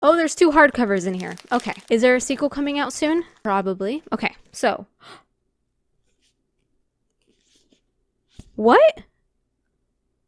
Oh, there's two hardcovers in here. Okay. Is there a sequel coming out soon? Probably. Okay, so. What?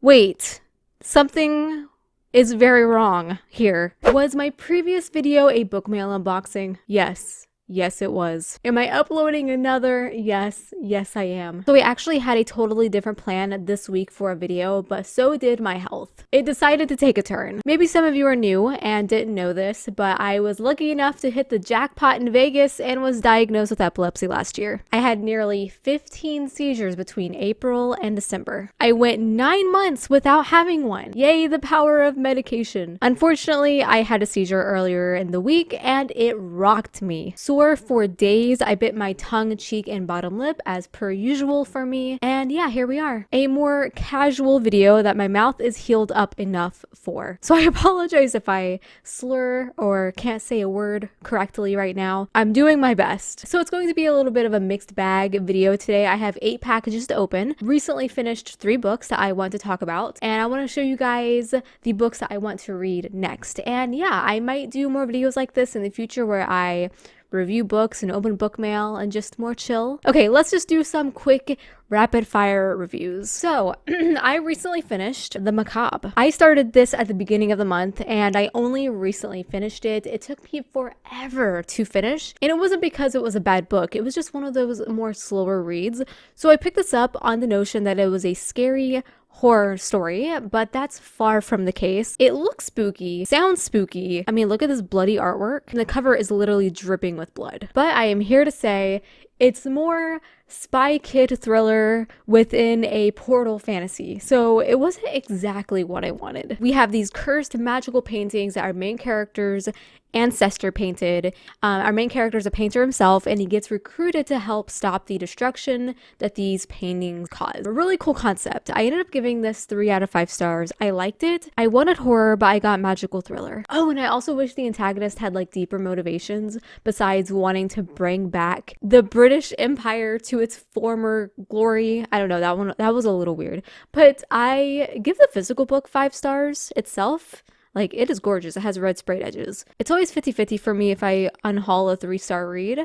Wait. Something is very wrong here. Was my previous video a Bookmail unboxing? Yes. Yes, it was. Am I uploading another? Yes. Yes, I am. So we actually had a totally different plan this week for a video, but so did my health. It decided to take a turn. Maybe some of you are new and didn't know this, but I was lucky enough to hit the jackpot in Vegas and was diagnosed with epilepsy last year. I had nearly 15 seizures between April and December. I went 9 months without having one. Yay, the power of medication. Unfortunately, I had a seizure earlier in the week and it rocked me. Sore for days. I bit my tongue, cheek, and bottom lip as per usual for me. And yeah, here we are. A more casual video that my mouth is healed up enough for. So I apologize if I slur or can't say a word correctly right now. I'm doing my best. So it's going to be a little bit of a mixed bag video today. I have 8 packages to open. Recently finished 3 books that I want to talk about. And I want to show you guys the books that I want to read next. And yeah, I might do more videos like this in the future where I review books and open book mail and just more chill. Okay, let's just do some quick rapid fire reviews. So I recently finished The Macabre. I started this at the beginning of the month and I only recently finished it. It took me forever to finish, and it wasn't because it was a bad book. It was just one of those more slower reads. So I picked this up on the notion that it was a scary horror story, but that's far from the case. It looks spooky, sounds spooky. I mean, look at this bloody artwork. And the cover is literally dripping with blood. But I am here to say it's more spy kid thriller within a portal fantasy. So it wasn't exactly what I wanted. We have these cursed magical paintings that our main character's ancestor painted. Our main character is a painter himself, and he gets recruited to help stop the destruction that these paintings cause. A really cool concept. I ended up giving this 3 out of 5 stars. I liked it. I wanted horror, but I got magical thriller. Oh, and I also wish the antagonist had like deeper motivations besides wanting to bring back the British Empire to its former glory. I don't know, that was a little weird. But I give the physical book 5 stars itself. Like, it is gorgeous. It has red sprayed edges. It's always 50-50 for me if I unhaul a 3-star read.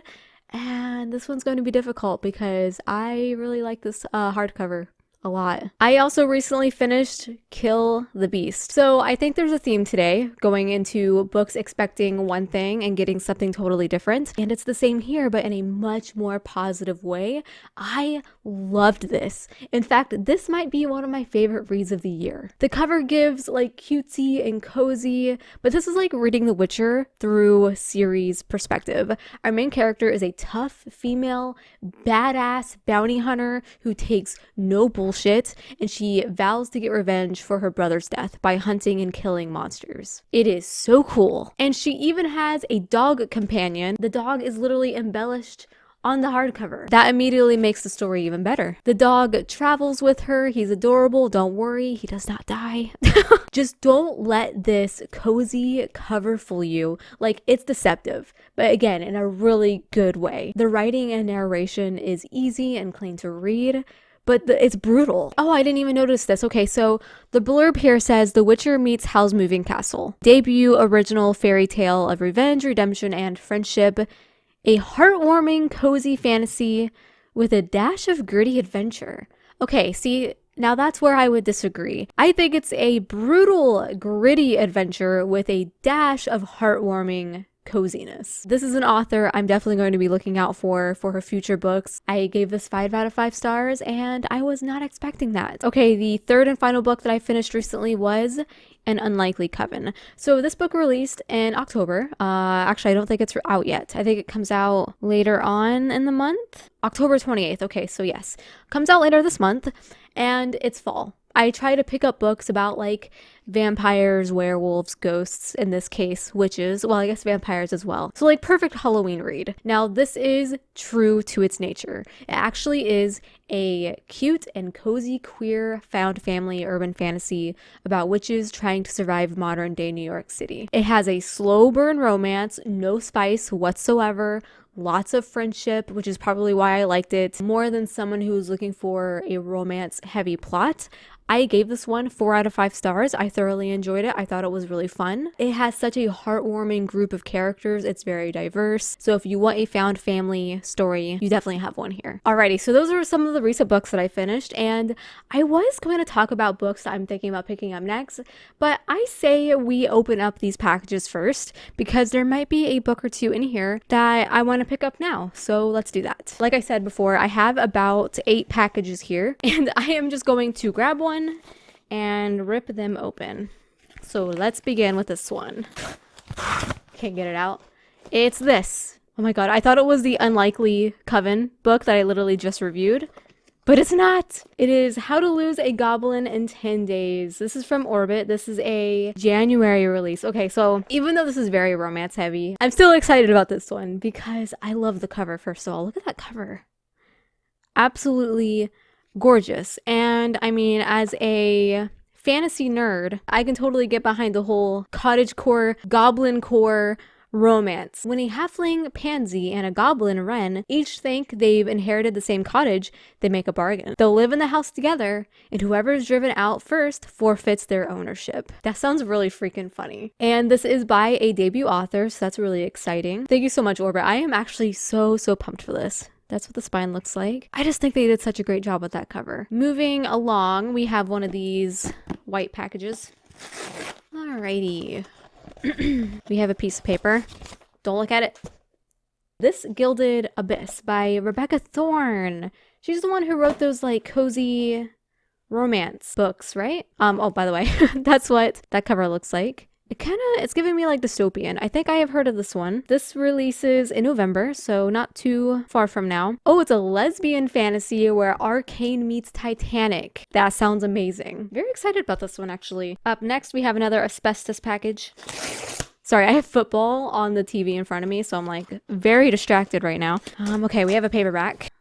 And this one's going to be difficult because I really like this hardcover a lot. I also recently finished Kill the Beast. So I think there's a theme today, going into books expecting one thing and getting something totally different. And it's the same here, but in a much more positive way. I loved this. In fact, this might be one of my favorite reads of the year. The cover gives like cutesy and cozy, but this is like reading The Witcher through series perspective. Our main character is a tough female, badass bounty hunter who takes no bullshit, and she vows to get revenge for her brother's death by hunting and killing monsters. It is so cool. And she even has a dog companion. The dog is literally embellished on the hardcover. That immediately makes the story even better. The dog travels with her. He's adorable. Don't worry, he does not die. Just don't let this cozy cover fool you. Like, it's deceptive, but again, in a really good way. The writing and narration is easy and clean to read, but it's brutal. Oh, I didn't even notice this. Okay, so the blurb here says The Witcher meets Howl's Moving Castle. Debut original fairy tale of revenge, redemption, and friendship. A heartwarming, cozy fantasy with a dash of gritty adventure. Okay, see, now that's where I would disagree. I think it's a brutal, gritty adventure with a dash of heartwarming coziness. This is an author I'm definitely going to be looking out for her future books. I gave this 5 out of 5 stars and I was not expecting that. Okay, the third and final book that I finished recently was An Unlikely Coven. So this book released in October. Actually, I don't think it's out yet. I think it comes out later on in the month. October 28th. Okay, so yes. Comes out later this month and it's fall. I try to pick up books about like vampires, werewolves, ghosts, in this case, witches. Well, I guess vampires as well. So like perfect Halloween read. Now this is true to its nature. It actually is a cute and cozy queer found family urban fantasy about witches trying to survive modern day New York City. It has a slow burn romance, no spice whatsoever. Lots of friendship, which is probably why I liked it. More than someone who's looking for a romance heavy plot, I gave this one 4 out of 5 stars. I thoroughly enjoyed it. I thought it was really fun. It has such a heartwarming group of characters. It's very diverse. So if you want a found family story, you definitely have one here. Alrighty, so those are some of the recent books that I finished, and I was going to talk about books that I'm thinking about picking up next, but I say we open up these packages first because there might be a book or two in here that I want to pick up now. So let's do that. Like I said before, I have about 8 packages here, and I am just going to grab one and rip them open. So let's begin with this one. Can't get it out. It's this. Oh my god, I thought it was the Unlikely Coven book that I literally just reviewed, but it's not. It is How to Lose a Goblin in 10 Days. This is from Orbit. This is a January release. Okay, so even though this is very romance heavy, I'm still excited about this one because I love the cover. First of all, look at that cover. Absolutely gorgeous. And I mean, as a fantasy nerd, I can totally get behind the whole cottagecore, goblin core romance. When a halfling pansy and a goblin wren each think they've inherited the same cottage, they make a bargain. They'll live in the house together, and whoever is driven out first forfeits their ownership. That sounds really freaking funny. And this is by a debut author, so that's really exciting. Thank you so much, Orbit. I am actually so pumped for this. That's what the spine looks like. I just think they did such a great job with that cover. Moving along, we have one of these white packages. Alrighty. We have a piece of paper. Don't look at it. This Gilded Abyss by Rebecca Thorne. She's the one who wrote those like cozy romance books, right? Oh, by the way, that's what that cover looks like. It's giving me like dystopian. I think I have heard of this one. This releases in November, so not too far from now. Oh, it's a lesbian fantasy where Arcane meets Titanic. That sounds amazing. Very excited about this one, actually. Up next, we have another asbestos package. Sorry, I have football on the TV in front of me, so I'm like very distracted right now. Okay, we have a paperback.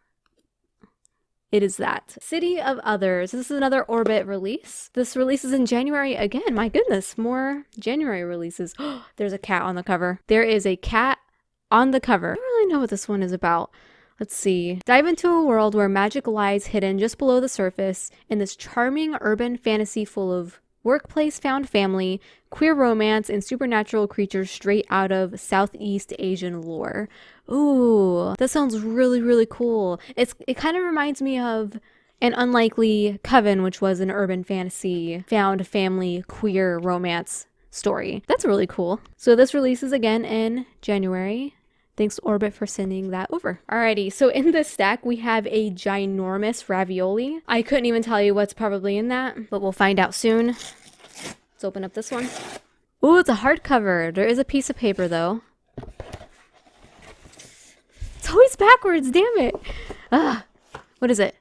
It is that. City of Others. This is another Orbit release. This releases in January again. My goodness, more January releases. There's a cat on the cover. There is a cat on the cover. I don't really know what this one is about. Let's see. Dive into a world where magic lies hidden just below the surface in this charming urban fantasy full of workplace found family, queer romance, and supernatural creatures straight out of Southeast Asian lore. Ooh, that sounds really cool. It kind of reminds me of An Unlikely Coven, which was an urban fantasy found family queer romance story. That's really cool. So this releases again in January. Thanks Orbit for sending that over. Alrighty, so in this stack we have a ginormous ravioli. I couldn't even tell you what's probably in that, but we'll find out soon. Let's open up this one. Ooh, it's a hardcover. There is a piece of paper though. It's always backwards, damn it. What is it?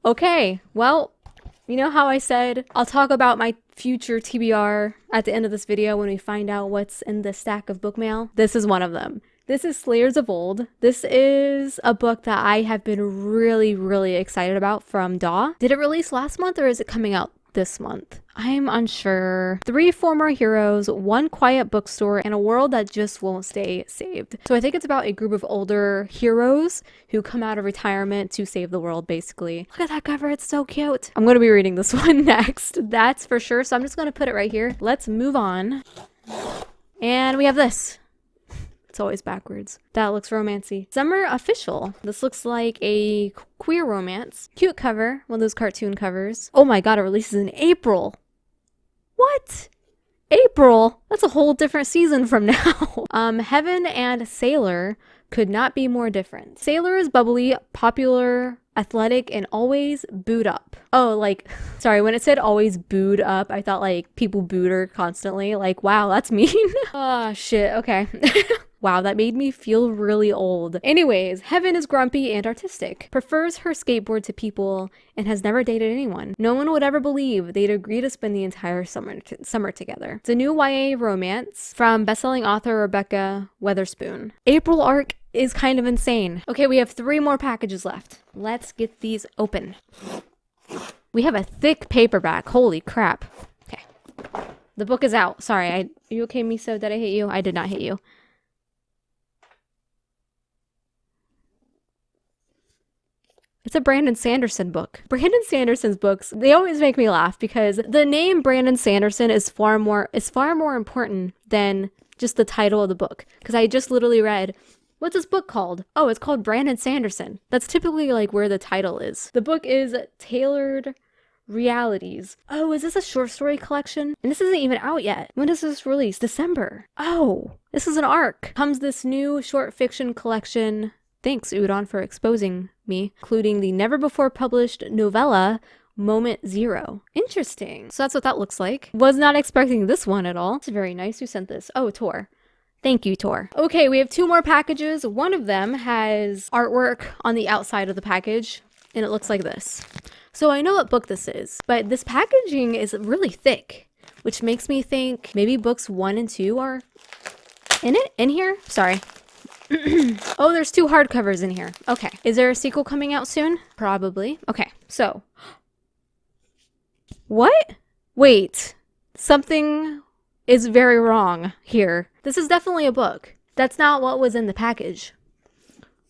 Okay, well, you know how I said I'll talk about my future TBR at the end of this video when we find out what's in the stack of book mail? This is one of them. This is Slayers of Old. This is a book that I have been really excited about from DAW. Did it release last month or is it coming out this month? I'm unsure. 3 former heroes, 1 quiet bookstore, and a world that just won't stay saved. So I think it's about a group of older heroes who come out of retirement to save the world, basically. Look at that cover, it's so cute. I'm gonna be reading this one next, that's for sure. So I'm just gonna put it right here. Let's move on. And we have this. It's always backwards. That looks romancy. Summer Official. This looks like a queer romance. Cute cover, one of those cartoon covers. Oh my god, it releases in April. What? April? That's a whole different season from now. Heaven and Sailor could not be more different. Sailor is bubbly, popular, athletic, and always booed up. Oh, like, sorry, when it said always booed up, I thought like people booed her constantly. Like, wow, that's mean. Oh, shit, okay. Wow, that made me feel really old. Anyways, Heaven is grumpy and artistic, prefers her skateboard to people, and has never dated anyone. No one would ever believe they'd agree to spend the entire summer together. It's a new YA romance from bestselling author Rebecca Weatherspoon. April arc is kind of insane. Okay, we have 3 more packages left. Let's get these open. We have a thick paperback. Holy crap. Okay. The book is out. Sorry, are you okay, Miso? Did I hit you? I did not hit you. It's a Brandon Sanderson book. Brandon Sanderson's books, they always make me laugh because the name Brandon Sanderson is far more important than just the title of the book. Because I just literally read, what's this book called? Oh, it's called Brandon Sanderson. That's typically like where the title is. The book is Tailored Realities. Oh, is this a short story collection? And this isn't even out yet. When does this release? December. Oh, this is an arc. Comes this new short fiction collection. Thanks, Udon, for exposing me, including the never before published novella Moment Zero. Interesting. So that's what that looks like. Was not expecting this one at all. It's very nice. Who sent this? Oh, Tor. Thank you, Tor. Okay, we have 2 more packages. One of them has artwork on the outside of the package, and it looks like this. So I know what book this is, but this packaging is really thick, which makes me think maybe books 1 and 2 are in here? Sorry. Oh, there's 2 hardcovers in here. Okay. Is there a sequel coming out soon? Probably. Okay, so. What? Wait. Something is very wrong here. This is definitely a book. That's not what was in the package.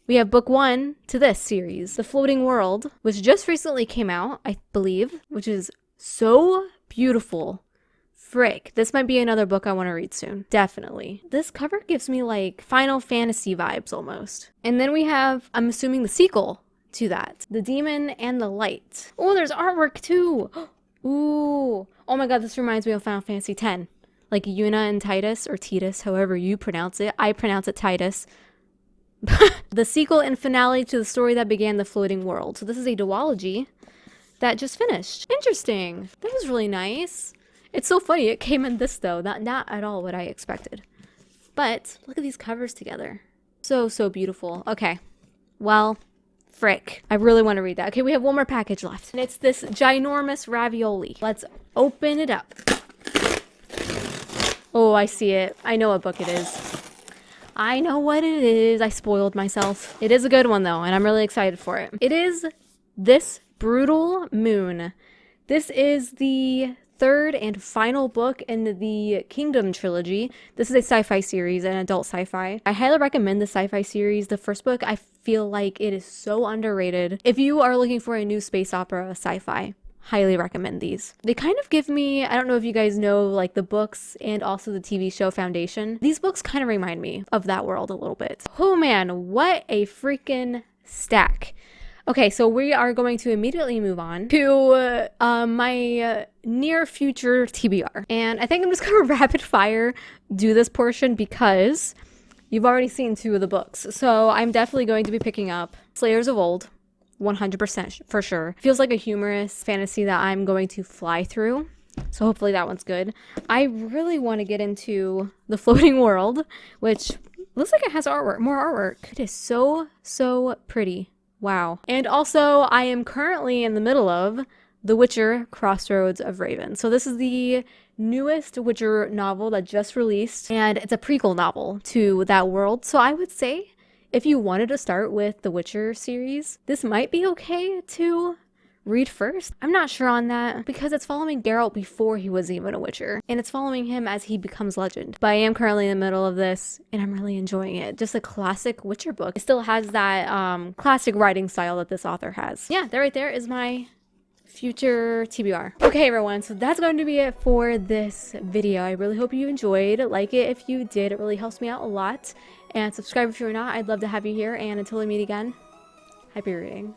We have book 1 to this series, The Floating World, which just recently came out, I believe, which is so beautiful. Frick, this might be another book I want to read soon. Definitely. This cover gives me like Final Fantasy vibes almost. And then we have, I'm assuming, the sequel to that. The Demon and the Light. Oh, there's artwork too. Ooh. Oh my god, this reminds me of Final Fantasy X. Like Yuna and Titus, or Titus, however you pronounce it. I pronounce it Titus. The sequel and finale to the story that began the floating world. So this is a duology that just finished. Interesting. That was really nice. It's so funny. It came in this though. Not at all what I expected. But look at these covers together. So beautiful. Okay. Well, frick. I really want to read that. Okay, we have 1 more package left. And it's this ginormous ravioli. Let's open it up. Oh, I see it. I know what book it is. I know what it is. I spoiled myself. It is a good one though, and I'm really excited for it. It is This Brutal Moon. This is the 3rd and final book in the Kingdom trilogy. This is a sci-fi series, an adult sci-fi. I highly recommend the sci-fi series. The first book, I feel like it is so underrated. If you are looking for a new space opera sci-fi, highly recommend these. They kind of give me, I don't know if you guys know, like the books and also the TV show Foundation. These books kind of remind me of that world a little bit. Oh man, what a freaking stack. Okay, so we are going to immediately move on to my near future TBR. And I think I'm just going to rapid fire do this portion because you've already seen 2 of the books. So I'm definitely going to be picking up Slayers of Old, 100% for sure. Feels like a humorous fantasy that I'm going to fly through. So hopefully that one's good. I really want to get into The Floating World, which looks like it has artwork, more artwork. It is so pretty. Wow. And also, I am currently in the middle of The Witcher: Crossroads of Raven. So this is the newest Witcher novel that just released, and it's a prequel novel to that world. So I would say if you wanted to start with the Witcher series, this might be okay to read first. I'm not sure on that because it's following Geralt before he was even a Witcher, and it's following him as he becomes legend. But I am currently in the middle of this and I'm really enjoying it. Just a classic Witcher book. It still has that classic writing style that this author has. Yeah, that right there is my future TBR. Okay everyone, so that's going to be it for this video. I really hope you enjoyed. Like it if you did, it really helps me out a lot. And subscribe if you're not. I'd love to have you here, and until we meet again, happy reading.